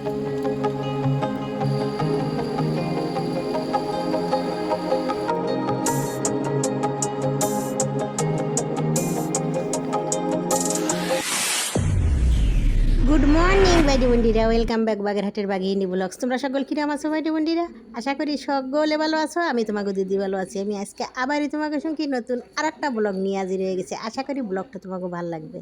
Good morning বাইডি বন্ডিরা, welcome back বাগেরহাটের বাঘিনী blogs. তোমরা সকল কিরম আছো বাইডি বন্ডিরা? আশা করি সকলে ভালো আছো। আমি তোমাকে দিদি ভালো আছি। আমি আজকে আবারই তোমাকে সঙ্গে নতুন আর একটা ব্লগ নিয়ে হাজির হয়ে গেছে। আশা করি ব্লগটা তোমাকে ভালো লাগবে।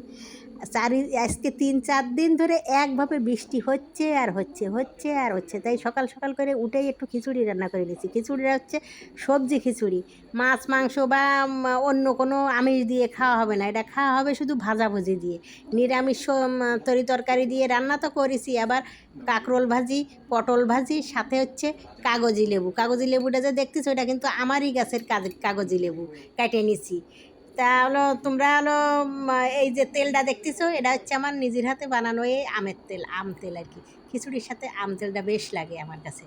আজকে 3-4 দিন ধরে একভাবে বৃষ্টি হচ্ছে আর হচ্ছে। তাই সকাল সকাল করে উঠেই একটু খিচুড়ি রান্না করে নিয়েছি। খিচুড়িটা হচ্ছে সবজি খিচুড়ি, মাছ মাংস বা অন্য কোনো আমিষ দিয়ে খাওয়া হবে না। এটা খাওয়া হবে শুধু ভাজাভুজি দিয়ে, নিরামিষ তরকারি দিয়ে রান্না তো করেছি। আবার কাঁকরোল ভাজি, পটল ভাজি, সাথে হচ্ছে কাগজি লেবু। কাগজি লেবুটা যে দেখতেছো এটা কিন্তু আমারই গাছের কাগজি লেবু, কেটে নিছি। তা হলো তোমরা হলো এই যে তেলটা দেখতেছো এটা হচ্ছে আমার নিজের হাতে বানানো এই আমের তেল, আম তেল আর কি। খিচুড়ির সাথে আম তেলটা বেশ লাগে আমার কাছে।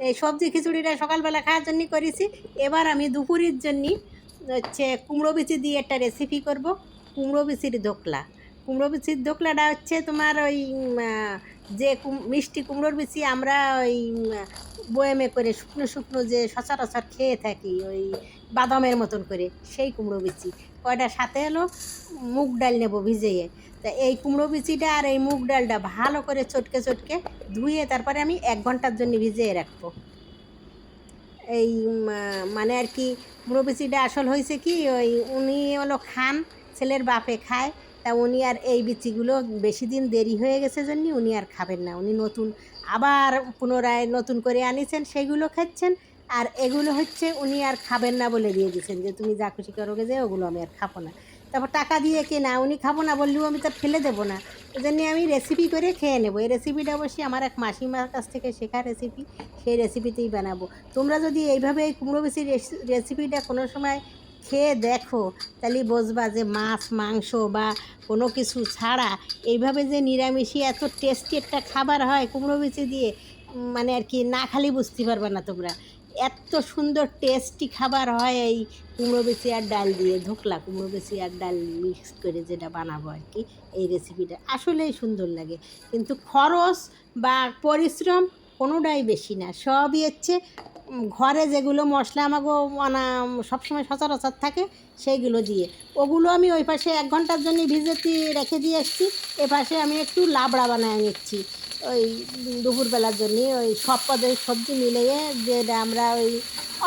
এই সবজি খিচুড়িটা সকালবেলা খাওয়ার জন্যই করেছি। এবার আমি দুপুরের জন্য হচ্ছে কুমড়ো বিচি দিয়ে একটা রেসিপি করব, কুমড়ো বিচির ধোকলা। কুমড়ো বিচির ধোকলাটা হচ্ছে তোমার ওই যে মিষ্টি কুমড়োর বিচি আমরা ওই বয়েমে করে শুকনো শুকনো যে সচরাচর খেয়ে থাকি, ওই বাদামের মতন করে, সেই কুমড়ো বিচি কয়টা, সাথে হলো মুগ ডাল নেবো ভিজিয়ে। তা এই কুমড়ো বিচিটা আর এই মুগ ডালটা ভালো করে চটকে ধুয়ে তারপরে আমি 1 ঘন্টার জন্য ভিজিয়ে রাখবো। এই মানে আর কি কুমড়ো বিচিটা আসল হয়েছে কি, ওই উনি হলো খান, ছেলের বাপে খায়। তা উনি আর এই বিচিগুলো বেশি দিন দেরি হয়ে গেছে জন্য উনি আর খাবেন না। উনি নতুন আবার পুনরায় নতুন করে আনিছেন, সেগুলো খাচ্ছেন। আর এগুলো হচ্ছে উনি আর খাবেন না বলে দিয়ে দিয়েছেন যে তুমি যা খুশি করো যে ওগুলো আমি আর খাবো না। তারপর টাকা দিয়ে কেনা, উনি খাবো না বললেও আমি তো ফেলে দেবো না। ওই জন্য আমি রেসিপি করে খেয়ে নেবো। এই রেসিপিটা অবশ্যই আমার এক মাসিমার কাছ থেকে শেখা রেসিপি, সেই রেসিপিতেই বানাবো। তোমরা যদি এইভাবে এই কুমড়ো বিচির রেসিপিটা কোনো সময় খেয়ে দেখো, তাহলে বুঝবা যে মাছ মাংস বা কোনো কিছু ছাড়া এইভাবে যে নিরামিষই এত টেস্টি একটা খাবার হয় কুমড়ো বিচি দিয়ে, মানে আর কি না খালি বুঝতে পারবে না তোমরা। এত সুন্দর টেস্টি খাবার হয় এই কুমড়ো বিচি আর ডাল দিয়ে, ধোকলা কুমড়ো বিচি আর ডাল মিক্স করে যেটা বানাবো আর কি। এই রেসিপিটা আসলেই সুন্দর লাগে, কিন্তু খরচ বা পরিশ্রম কোনোটাই বেশি না। সবই হচ্ছে ঘরে যেগুলো মশলা আমাকে সবসময় সচরাচর থাকে সেইগুলো দিয়ে। ওগুলো আমি ওই পাশে 1 ঘন্টার জন্য ভিজেতে রেখে দিয়ে এসেছি। এ পাশে আমি একটু লাবড়া বানায় নিচ্ছি ওই দুপুরবেলার জন্যে। ওই সব পদের সবজি মিলিয়ে যেটা আমরা ওই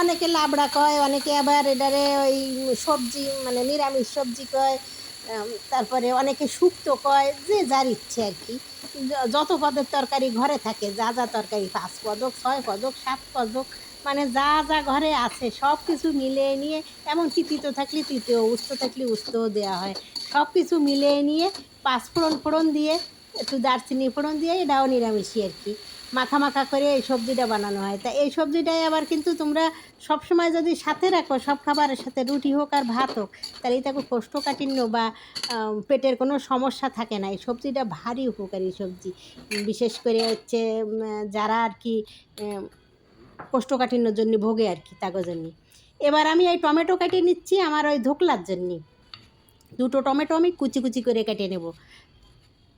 অনেকে লাবড়া কয়, অনেকে আবার এটারে ওই সবজি মানে নিরামিষ সবজি কয়, তারপরে অনেকে শুক্তো কয়, যে যার ইচ্ছে আর কি। যত পদের তরকারি ঘরে থাকে, যা যা তরকারি 5 পদক 6 পদক 7 পদক, মানে যা যা ঘরে আছে সব কিছু মিলিয়ে নিয়ে, এমনকি তিতো থাকলে তিতো, উস্তো থাকলে উস্তোও দেওয়া হয়। সব কিছু মিলিয়ে নিয়ে 5 ফোড়ন দিয়ে, একটু দারচিনি ফোড়ন দিয়ে, এটাও নিরামিষই আর কি, মাখা মাখা করে এই সবজিটা বানানো হয়। তা এই সবজিটাই আবার কিন্তু তোমরা সবসময় যদি সাথে রাখো, সব খাবারের সাথে রুটি হোক আর ভাত হোক, তাহলে তাকে কোষ্ঠকাঠিন্য বা পেটের কোনো সমস্যা থাকে না। এই সবজিটা ভারী উপকারী সবজি, বিশেষ করে হচ্ছে যারা আর কি কোষ্ঠকাঠিন্যর জন্য ভোগে আর কি, তাগো জন্য। এবার আমি এই টমেটো কেটে নিচ্ছি আমার ওই ধোকলার জন্য। 2টো টমেটো আমি কুচি কুচি করে কেটে নেব।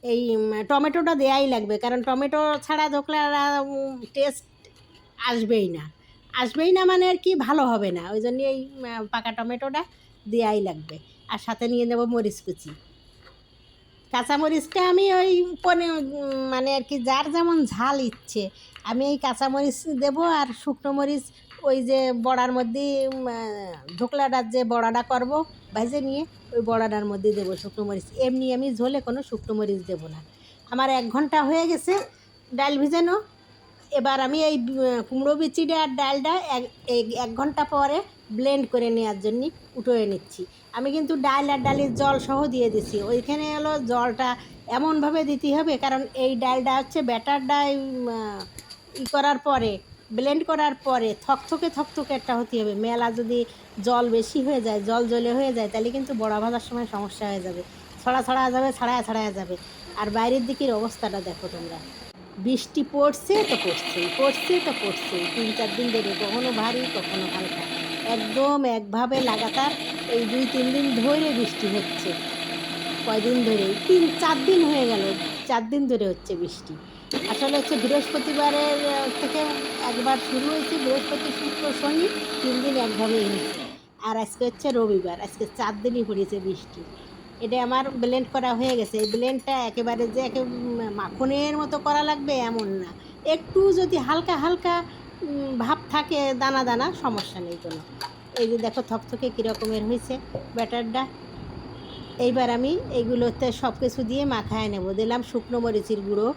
এই টমেটোটা দেয়াই লাগবে, কারণ টমেটো ছাড়া ধোকলার টেস্ট আসবেই না মানে আর কি ভালো হবে না। ওই জন্য এই পাকা টমেটোটা দেয়াই লাগবে। আর সাথে নিয়ে নেব মরিচ কুচি। কাঁচামরিচটা আমি ওই মানে আর কি যার যেমন ঝাল ইচ্ছে, আমি এই কাঁচামরিচ দেবো। আর শুকনো মরিচ ওই যে বড়ার মধ্যে ধোকলাটার যে বড়াটা করব ভেজে নিয়ে, ওই বড়াটার মধ্যে দেবো শুকনো মরিচ। এমনি আমি ঝোলে কোনো শুকনো মরিচ দেবো না। আমার 1 ঘন্টা হয়ে গেছে ডাল ভিজানো। এবার আমি এই কুমড়ো বিচিটা আর ডালটা 1 ঘন্টা পরে ব্লেন্ড করে নেওয়ার জন্য উঠিয়ে নিচ্ছি। আমি কিন্তু ডাল আর ডালের জল সহ দিয়ে দিছি। ওইখানে হলো জলটা এমনভাবে দিতে হবে, কারণ এই ডালটা হচ্ছে ব্যাটারটা করার পরে, ব্লেন্ড করার পরে থকথকে একটা হতে হবে। মেলা যদি জল বেশি হয়ে যায়, জল জলে হয়ে যায়, তাহলে কিন্তু বড়া ভাজার সময় সমস্যা হয়ে যাবে, ছড়ায়া যাবে। আর বাইরের দিকের অবস্থাটা দেখো তোমরা, বৃষ্টি পড়ছেই 3-4 দিন ধরে, কখনো ভারী কখনো হালকা, একদম একভাবে লাগাতার এই 2-3 দিন ধরে বৃষ্টি হচ্ছে। কয়দিন ধরে, 3-4 দিন হয়ে গেল, 4 দিন ধরে হচ্ছে বৃষ্টি। আসলে হচ্ছে বৃহস্পতিবারের থেকে একবার শুরু হয়েছে, বৃহস্পতি শুক্র শনি 3 দিন একভাবেই হয়েছে। আর আজকে হচ্ছে রবিবার, আজকে 4 দিনই পড়েছে বৃষ্টি। এটা আমার ব্লেন্ড করা হয়ে গেছে। এই ব্লেন্ডটা একেবারে যে মাখনের মতো করা লাগবে এমন না। একটু যদি হালকা হালকা ভাব থাকে, দানা দানা, সমস্যা নেই কোনো। এই যে দেখো থকথকে কীরকমের হয়েছে ব্যাটারটা। এইবার আমি এইগুলোতে সব কিছু দিয়ে মাখায় নেব। দিলাম শুকনো মরিচের গুঁড়ো,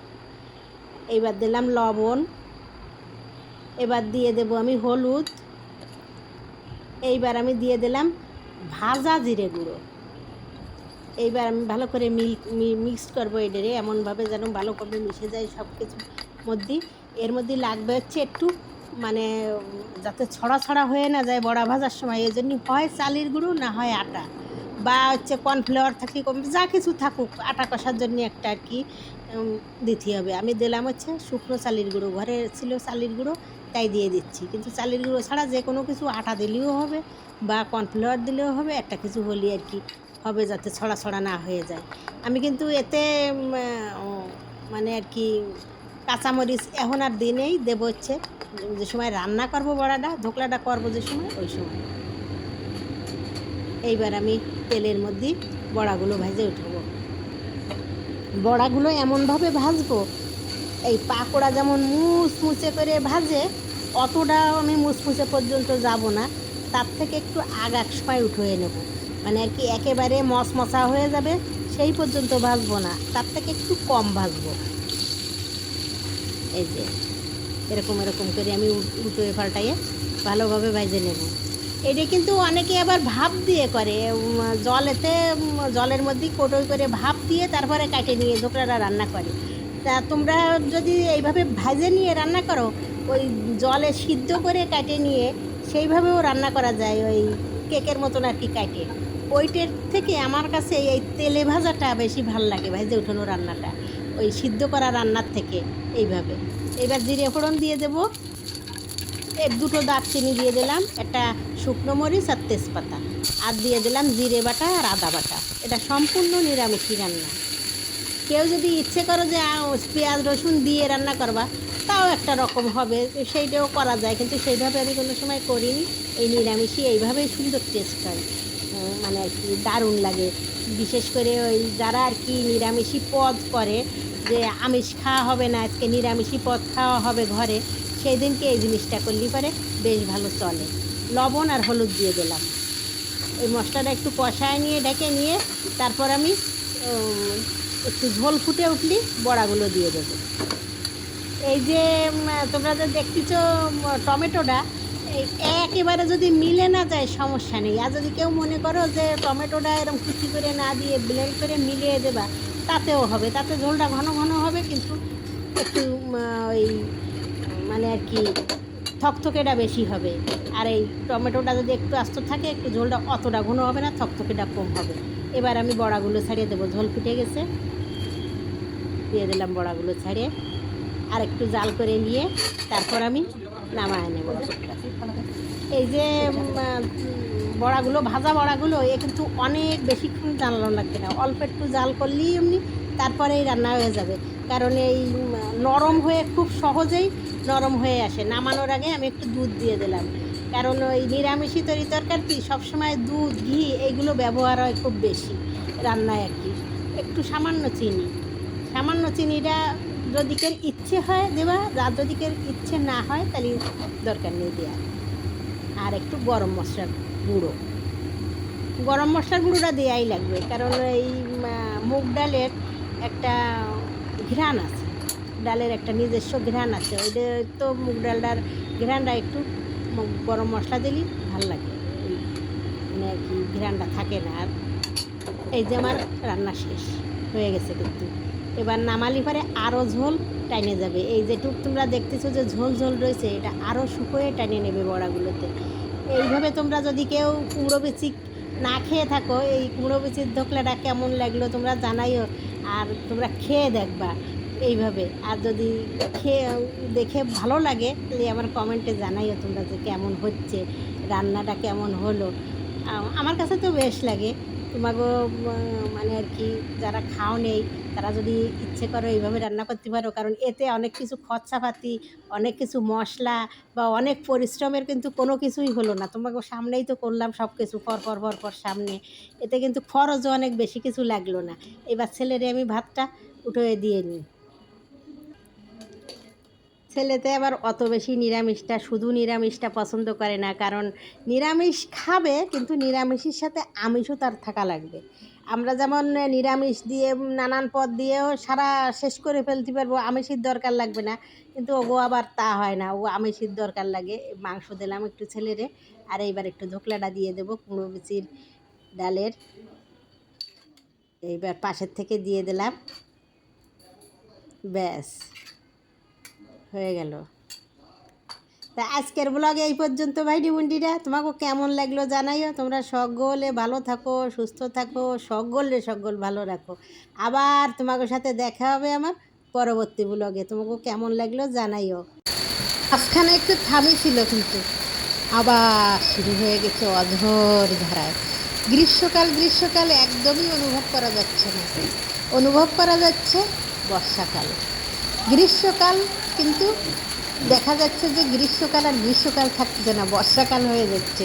এইবার দিলাম লবণ, এবার দিয়ে দেব আমি হলুদ, এইবার আমি দিয়ে দিলাম ভাজা জিরে গুঁড়ো। এইবার আমি ভালো করে মিক্স করবো এটারে এমনভাবে যেন ভালো করে মিশে যায় সব কিছুর মধ্যে। এর মধ্যে লাগবে হচ্ছে একটু মানে যাতে ছড়া ছড়া হয়ে না যায় বড়া ভাজার সময়, এই জন্য হয় চালের গুঁড়ো না হয় আটা, বা হচ্ছে কর্নফ্লাওয়ার থাকলে যা কিছু থাকুক আটা কষার জন্য একটা আর কি দিতে হবে। আমি দিলাম হচ্ছে শুকনো চালের গুঁড়ো, ঘরে ছিল চালের গুঁড়ো তাই দিয়ে দিচ্ছি। কিন্তু চালের গুঁড়ো ছাড়া যে কোনো কিছু আটা দিলেও হবে বা কর্নফ্লাওয়ার দিলেও হবে, একটা কিছু হলে আর কি হবে যাতে ছড়া ছড়া না হয়ে যায়। আমি কিন্তু এতে মানে আর কি কাঁচামরিচ এখন আর দিনেই দেবো হচ্ছে যে সময় রান্না করবো বড়াটা, ধোকলাটা করবো যে সময়, ওই সময়। এইবার আমি তেলের মধ্যে বড়াগুলো ভেজে উঠাবো। বড়াগুলো এমনভাবে ভাজবো, এই পাকোড়া যেমন মুচমুচে করে ভাজে অতটা আমি মুচমুচে পর্যন্ত যাব না, তার থেকে একটু আগার সময় উঠিয়ে নেব। মানে আর কি একেবারে মশমশা হয়ে যাবে সেই পর্যন্ত ভাজবো না, তার থেকে একটু কম ভাজবো। এই যে এরকম এরকম করে আমি উল্টোয়ে পাল্টাইয়ে ভালোভাবে ভেজে নেব। এটা কিন্তু অনেকে আবার ভাপ দিয়ে করে, জলের মধ্যে কৌটোয় করে ভাপ দিয়ে তারপরে কাটে নিয়ে ধোকলাটা রান্না করে। তা তোমরা যদি এইভাবে ভেজে নিয়ে রান্না করো, ওই জলে সিদ্ধ করে কাটে নিয়ে সেইভাবেও রান্না করা যায়, ওই কেকের মতন আর কি কাটে। ওইটার থেকে আমার কাছে এই তেলে ভাজাটা বেশি ভাল লাগে, ভেজে উঠানো রান্নাটা ওই সিদ্ধ করা রান্নার থেকে এইভাবে। এবার জিরে ফোড়ন দিয়ে দেবো, দুটো দারচিনি দিয়ে দিলাম, একটা শুকনো মরিচ আর তেজপাতা, আর দিয়ে দিলাম জিরে বাটা আর আদা বাটা। এটা সম্পূর্ণ নিরামিষি রান্না। কেউ যদি ইচ্ছে করো যে পেঁয়াজ রসুন দিয়ে রান্না করবা, তাও একটা রকম হবে, সেইটাও করা যায়, কিন্তু সেইভাবে আমি কোনো সময় করিনি। এই নিরামিষই এইভাবেই সুন্দর টেস্ট হয়, মানে আর কি দারুণ লাগে। বিশেষ করে ওই যারা আর কি নিরামিষি পদ করে, যে আমিষ খাওয়া হবে না আজকে, নিরামিষি পদ খাওয়া হবে ঘরে, সেই দিনকে এই জিনিসটা করলে পারে বেশ ভালো চলে। লবণ আর হলুদ দিয়ে দিলাম, এই মশলাটা একটু কষায় নিয়ে ডেকে নিয়ে তারপর আমি একটু ঝোল ফুটে উঠলি বড়াগুলো দিয়ে দেবো। এই যে তোমরা যে দেখতেছ টমেটোটা, এই একেবারে যদি মিলে না যায় সমস্যা নেই। আর যদি কেউ মনে করো যে টমেটোটা এরকম কুচি করে না দিয়ে ব্লেন্ড করে মিলিয়ে দেবা, তাতেও হবে, তাতে ঝোলটা ঘন ঘন হবে, কিন্তু একটু ওই মানে আর কি থকথকেটা বেশি হবে। আর এই টমেটোটা যদি একটু আস্ত থাকে, একটু ঝোলটা অতটা ঘন হবে না, থকথকেটা কম হবে। এবার আমি বড়াগুলো ছাড়িয়ে দেবো, ঝোল ফুটে গেছে, দিয়ে দিলাম বড়াগুলো ছাড়িয়ে, আর একটু জাল করে নিয়ে তারপর আমি নামায় নেব। এই যে বড়াগুলো, ভাজা বড়াগুলো, এ কিন্তু অনেক বেশিক্ষণ জানানো লাগবে না, অল্প একটু জাল করলেই এমনি তারপরেই রান্না হয়ে যাবে। কারণ এই নরম হয়ে খুব সহজেই নরম হয়ে আসে। নামানোর আগে আমি একটু দুধ দিয়ে দিলাম, কারণ ওই নিরামিষি তরকারি সবসময় দুধ ঘি এইগুলো ব্যবহার হয় খুব বেশি রান্নায় আর কি। একটু সামান্য চিনিটা যদি কেউ ইচ্ছে হয় দেবা, আর যদি কেউ ইচ্ছে না হয় তাহলে দরকার নেই দেওয়া। আর একটু গরম মশলার গুঁড়োটা দেওয়াই লাগবে, কারণ এই মুগ ডালের একটা ঘ্রাণ আছে, ডালের একটা নিজস্ব ঘ্রাণ আছে, ওইটা তো মুগ ডালটার ঘ্রাণটা একটু গরম মশলা দিলেই ভাল লাগে, মানে আর কি ঘ্রাণটা থাকে না। আর এই যে আমার রান্না শেষ হয়ে গেছে, কিন্তু এবার নামালি পরে আরও ঝোল টাইনে যাবে। এই যেটুক তোমরা দেখতেছো যে ঝোল ঝোল রয়েছে, এটা আরও শুকোয়ে টাইনে নেবে বড়াগুলোতে। এইভাবে তোমরা যদি কেউ কুমড়ো বিচি না খেয়ে থাকো, এই কুমড়ো বিচির ধোকলাটা কেমন লাগলো তোমরা জানাইও, আর তোমরা খেয়ে দেখবা এইভাবে। আর যদি দেখে ভালো লাগে তাহলে আমার কমেন্টে জানাইও তোমরা যে কেমন হচ্ছে, রান্নাটা কেমন হলো। আমার কাছে তো বেশ লাগে, তোমাকেও মানে আর কি যারা খাও নেই তারা যদি ইচ্ছে করো এইভাবে রান্না করতে পারো, কারণ এতে অনেক কিছু খরচাপাতি, অনেক কিছু মশলা বা অনেক পরিশ্রমের কিন্তু কোনো কিছুই হলো না। তোমাকে সামনেই তো করলাম সব কিছু পর সামনে, এতে কিন্তু খরচও অনেক বেশি কিছু লাগলো না। এবার ছেলেরে আমি ভাতটা উঠিয়ে দিয়ে নিই। ছেলেতে আবার অত বেশি নিরামিষটা, শুধু নিরামিষটা পছন্দ করে না, কারণ নিরামিষ খাবে কিন্তু নিরামিষের সাথে আমিষও তার থাকা লাগবে। আমরা যেমন নিরামিষ দিয়ে নানান পদ দিয়েও সারা শেষ করে ফেলতে পারবো, আমিষের দরকার লাগবে না, কিন্তু ওগো আবার তা হয় না, ও আমিষের দরকার লাগে। মাংস দিলাম একটু ছেলেরে, আর এইবার একটু ধোকলাটা দিয়ে দেবো কুমড়ো বিচির ডালের, এইবার পাশের থেকে দিয়ে দিলাম, ব্যাস হয়ে গেল। তা আজকের ব্লগে এই পর্যন্ত ভাইটি বোনটিরা, তোমাকে কেমন লাগলো জানাইও। তোমরা সকলে ভালো থাকো, সুস্থ থাকো, সকল ভালো রাখো। আবার তোমাদের সাথে দেখা হবে আমার পরবর্তী ব্লগে। তোমাকে কেমন লাগলো জানাইও। মাঝখানে একটু থামিয়েছিল, কিন্তু আবার শুরু হয়ে গেছে অঝোর ধারায়। গ্রীষ্মকাল একদমই অনুভব করা যাচ্ছে না, অনুভব করা যাচ্ছে বর্ষাকাল। গ্রীষ্মকাল কিন্তু দেখা যাচ্ছে যে গ্রীষ্মকাল আর গ্রীষ্মকাল থাকছে না, বর্ষাকাল হয়ে যাচ্ছে।